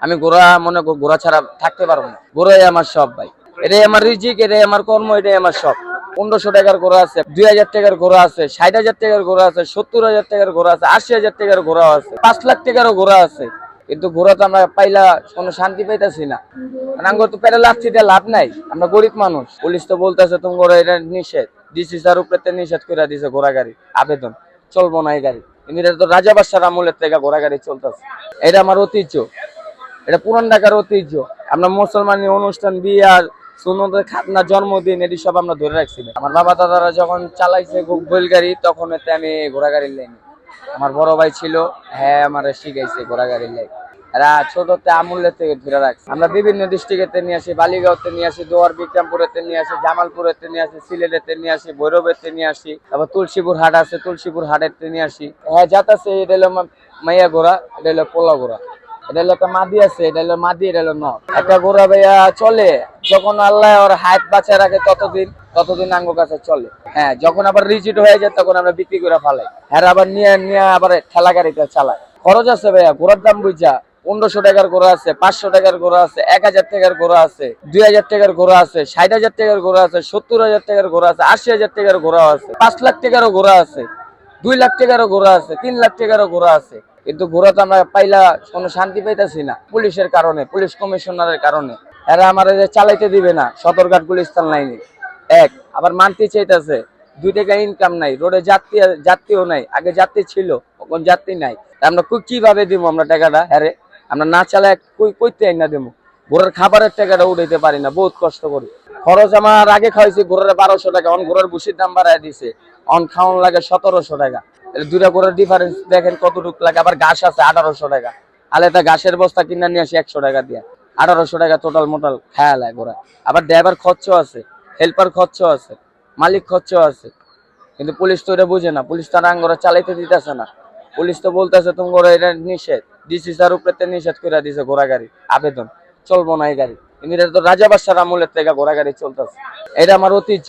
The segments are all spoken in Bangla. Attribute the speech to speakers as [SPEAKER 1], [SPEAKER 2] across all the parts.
[SPEAKER 1] আমি ঘোড়া মনে করি ঘোড়া ছাড়া থাকতে পারবো না। ঘোড়াই আমার সব ভাই, এটাই আমার রিজিক, এটাই আমার কর্ম, এটাই আমার সব। 1500 টাকার ঘোড়া আছে, 2000 টাকার ঘোড়া আছে, 60,000 টাকার ঘোড়া আছে, 70,000 টাকার ঘোড়া আছে, 80,000 টাকার ঘোড়া আছে, 5 লাখ টাকারও ঘোড়া আছে। কিন্তু ঘোড়া তো আমরা পাইলা কোনো শান্তি পাইতেছি না। তো পেটে লাচ্ছি দিয়ে লাভ নাই, আমরা গরিব মানুষ। পুলিশ তো বলতেছে তোমার এটা নিষেধ, ডিসি স্যার উপরে নিষেধ করে দিছে ঘোড়া গাড়ি আবেদন, চলবো না এই গাড়ি। কিন্তু এটা তো রাজা বাদশার আমলের থেকে ঘোড়া গাড়ি চলতেছে। এটা আমার ঐতিহ্য, এটা পুরান ঢাকার ঐতিহ্য। আমরা মুসলমানি অনুষ্ঠান, বিয়ার, সুন্নতের খাতনা, জন্মদিন, এটি সব আমরা ধরে রাখছি। আমার বাবা দাদারা যখন চালাইছে বইল গাড়ি, তখন এতে আমি ঘোড়া গাড়ির লাইনি। আমার বড় ভাই ছিল, হ্যাঁ আমার শিখাইছে ঘোড়া গাড়ির লাইন। এরা ছোটতে আমূল্যের থেকে ধরে রাখছে। আমরা বিভিন্ন ডিস্ট্রিক্টে নিয়ে আসি, বালিগাঁওতে নিয়ে আসি, দোয়ার বিক্রমপুরেতে নিয়ে আসি, জামালপুরেতে নিয়ে আসি, সিলেটেতে নিয়ে আসি, ভৈরবেতে নিয়ে আসি, তারপর তুলসীপুর হাট আছে, তুলসীপুর হাটেতে নিয়ে আসি। হ্যাঁ যাতাছে, এটা হলো মাইয়া ঘোড়া, এটা হলো পোলা ঘোড়া। এটা হলো একটা মাদি আছে, এটা হলো মাদি, এটা হলো নর। একটা ঘোড়া ভাইয়া চলে যখন আল্লাহ ওর হাত বাঁচায় রাখে, ততদিন আঙ্গ কাছে চলে। হ্যাঁ, যখন আবার রিজিট হয়ে যায় তখন আমরা বিক্রি করে ফেলাই। হ্যাঁ, আবার নিয়ে আবার ঠেলা গাড়িতে চালায়। খরচ আছে ভাইয়া, ঘোড়ার দাম বুঝা 1500 টাকার ঘোড়া আছে, 500 টাকার ঘোড়া আছে, 1000 টাকার ঘোড়া আছে, 2000 টাকার ঘোড়া আছে, 60,000 টাকার ঘোড়া আছে, 70,000 টাকার ঘোড়া আছে, 80,000 টাকার ঘোড়া আছে, 5 লাখ টাকারও ঘোড়া আছে, 2 লাখ টাকারও ঘোড়া আছে, 3 লাখ টাকারও ঘোড়া আছে। কিন্তু ঘোড়া তো আমরা পাইলা কোনো শান্তি পাইতেছি না, পুলিশের কারণে, পুলিশ কমিশনারের কারণে। এরা আমার চালাইতে দিবে না, সদরঘাট গুলিস্তান লাইনে। এক, আবার মানতে চাইতেছে 2 টাকা ইনকাম নাই, রোডে যাত্রীও নাই। আগে যাত্রী ছিল, এখন যাত্রী নাই। আমরা কিভাবে দিব আমরা টাকাটা? হ্যাঁ, আমরা না চালায় কইতে না দেবো। ঘোড়ার খাবারের টাকাটা উঠাইতে পারি না, বহুত কষ্ট করি। খরচ আমার আগে খাওয়াইছি ঘোড়ার 1200 টাকা, অন ঘোড়ার ভুসির দাম বাড়ায় দিছে, অন খাওয়ান লাগে 1700 টাকা। দুইটা ঘোড়ার ডিফারেন্স দেখেন কতটুকু লাগে। আবার ঘাস আছে 1800 টাকা, আলেদা ঘাসের বস্তা কিনে নিয়ে আসি 100 টাকা দিয়ে, 1800 টাকা টোটাল মোটাল খায়া লাগে ঘোড়া। আবার ড্রাইভার খরচ আছে, হেল্পার খরচ আছে, মালিক খরচ আছে। কিন্তু পুলিশ তো এটা বুঝে না, পুলিশ তো আঙ্গরা চালাইতে দিতেছে না। পুলিশ তো বলতেছে তোমার এটা নিষেধ, ডিসি স্যার উপরে নিষেধ করে দিছে ঘোড়া গাড়ি আবেদন, চলবো না এই গাড়ি। কিন্তু এটা তো রাজা বাদশার আমলের থেকে ঘোড়া গাড়ি চলতেছে। এটা আমার ঐতিহ্য,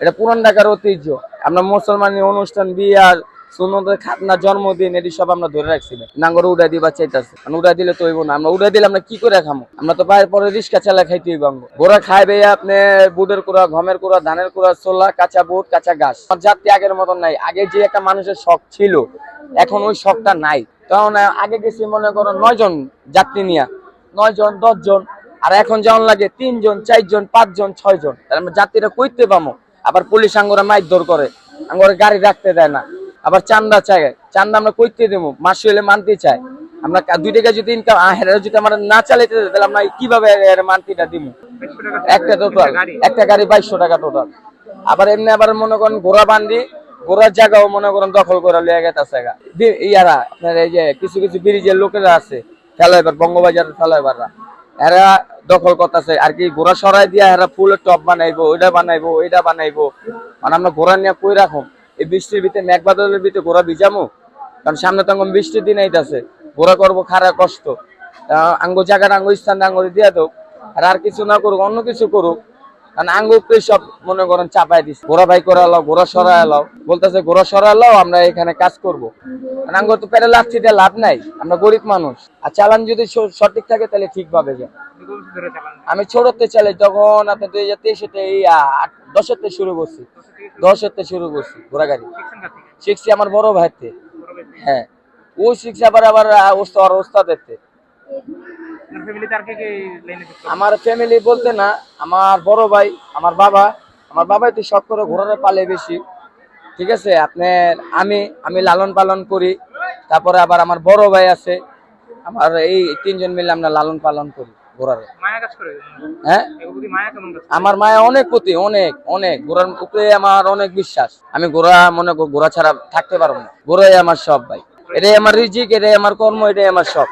[SPEAKER 1] এটা পুরান ঢাকার ঐতিহ্য। আমরা মুসলমানি অনুষ্ঠান, বিয়ার, সুন্নতের খাতনা, জন্মদিন, এটি সব আমরা ধরে রাখছি। নাঙ্গর উড়াই দিবা চাইতেছে, উড়াই দিলে তো হইব না। আমরা উড়াই দিলে আমরা কি করে খামো? আমরা তো বাইরের পরে রিক্সা চালা খাইতে হইব। ঘোড়া খাইবে আপনি বুটের কুড়া, গমের কুড়া, ধানের কুড়া, ছোলা, কাঁচা বুট, কাঁচা ঘাস। আমার যাত্রী আগের মতন নাই। আগে যে একটা মানুষের শখ ছিল, এখন ওই শখটা নাই। তখন আগে গেছি মনে করো 9 জন যাত্রী নিয়া, 9 জন 10 জন। আর এখন যেমন লাগে 3 জন 4 জন 5 জন 6 জন। তাহলে আমরা যাত্রীরা কইতে পাবো। আবার পুলিশ আঙ্গরা মাইর করে, আঙ্গরে গাড়ি রাখতে দেয় না। আবার চান্দা চাই, চান্দা আমরা কইতে দেবো, মাস হইলে মানতে চাই। আমরা 2 টাকা যদি ইনকাম যদি আমরা না চালাইতে দেয়, তাহলে আমরা কিভাবে মান্থলিটা দিব? একটা টোটাল একটা গাড়ি 2200 টাকা টোটাল। আবার এমনি আবার মনে করেন ঘোড়া বান্ধি, ঘোড়ার জায়গাও মনে করেন দখল করে লিয়ে গেছে। ইয়ারা আপনার এই যে কিছু কিছু ব্রিজের লোকেরা আছে, ফেলাইবার, বঙ্গবাজারের ফেলাইবাররা, এরা দখল করতেছে আর কি। ঘোড়া সরাই দিয়া এরা ফুলের টপ বানাইবো, ওইটা বানাইবো, ওইটা বানাইবো। মানে আমরা ঘোড়া নিয়ে কই রাখুন? এই বৃষ্টির ভিতরে, মেঘ বাদলের ভিতরে ঘোড়া ভিজামো? কারণ সামনে তো বৃষ্টির দিন আইতাছে, ঘোড়া করবো খারাপ কষ্ট। আঙ্গো জায়গাটা আঙ্গো স্থান আঙ্গুরি দিয়ে দোক, আর কিছু না করুক, অন্য কিছু করুক। কারণ আঙ্গুকে সব মনে করেন চাপাই দিচ্ছে। ঘোড়া ভাই করে এলাও, ঘোড়া সরাই এলাও, বলতেছে ঘোড়া সরাই এলাও, আমরা এখানে কাজ করবো। আঙ্গো তো পেটে লাচ্ছি দিয়ে লাভ নাই, আমরা গরিব মানুষ। আর চালান যদি সঠিক থাকে তাহলে ঠিক ভাবে যায়। আমি ছোটতে চালাই, তখন আপনার 2023-10 শুরু করছি, 10 শুরু করছি ঘোড়া গাড়ি। শিখছি আমার বড় ভাইতে। হ্যাঁ, ও শিখছে আবার ওস্তাদের। আমার ফ্যামিলি বলতে না, আমার বড় ভাই, আমার বাবাই তো শখ করে ঘোড়ারে পালে বেশি। ঠিক আছে, আপনার আমি লালন পালন করি। তারপরে আবার আমার বড় ভাই আছে, আমার এই 3 জন মিলে আমরা লালন পালন করি ঘোড়ারে। হ্যাঁ, আমার মায়া অনেক প্রতি, অনেক অনেক ঘোড়ার উপরে আমার অনেক বিশ্বাস। আমি ঘোড়া মনে করি ঘোড়া ছাড়া থাকতে পারবো না। ঘোড়াই আমার সব ভাই, এটাই আমার রিজিক, এটাই আমার কর্ম, এটাই আমার সব।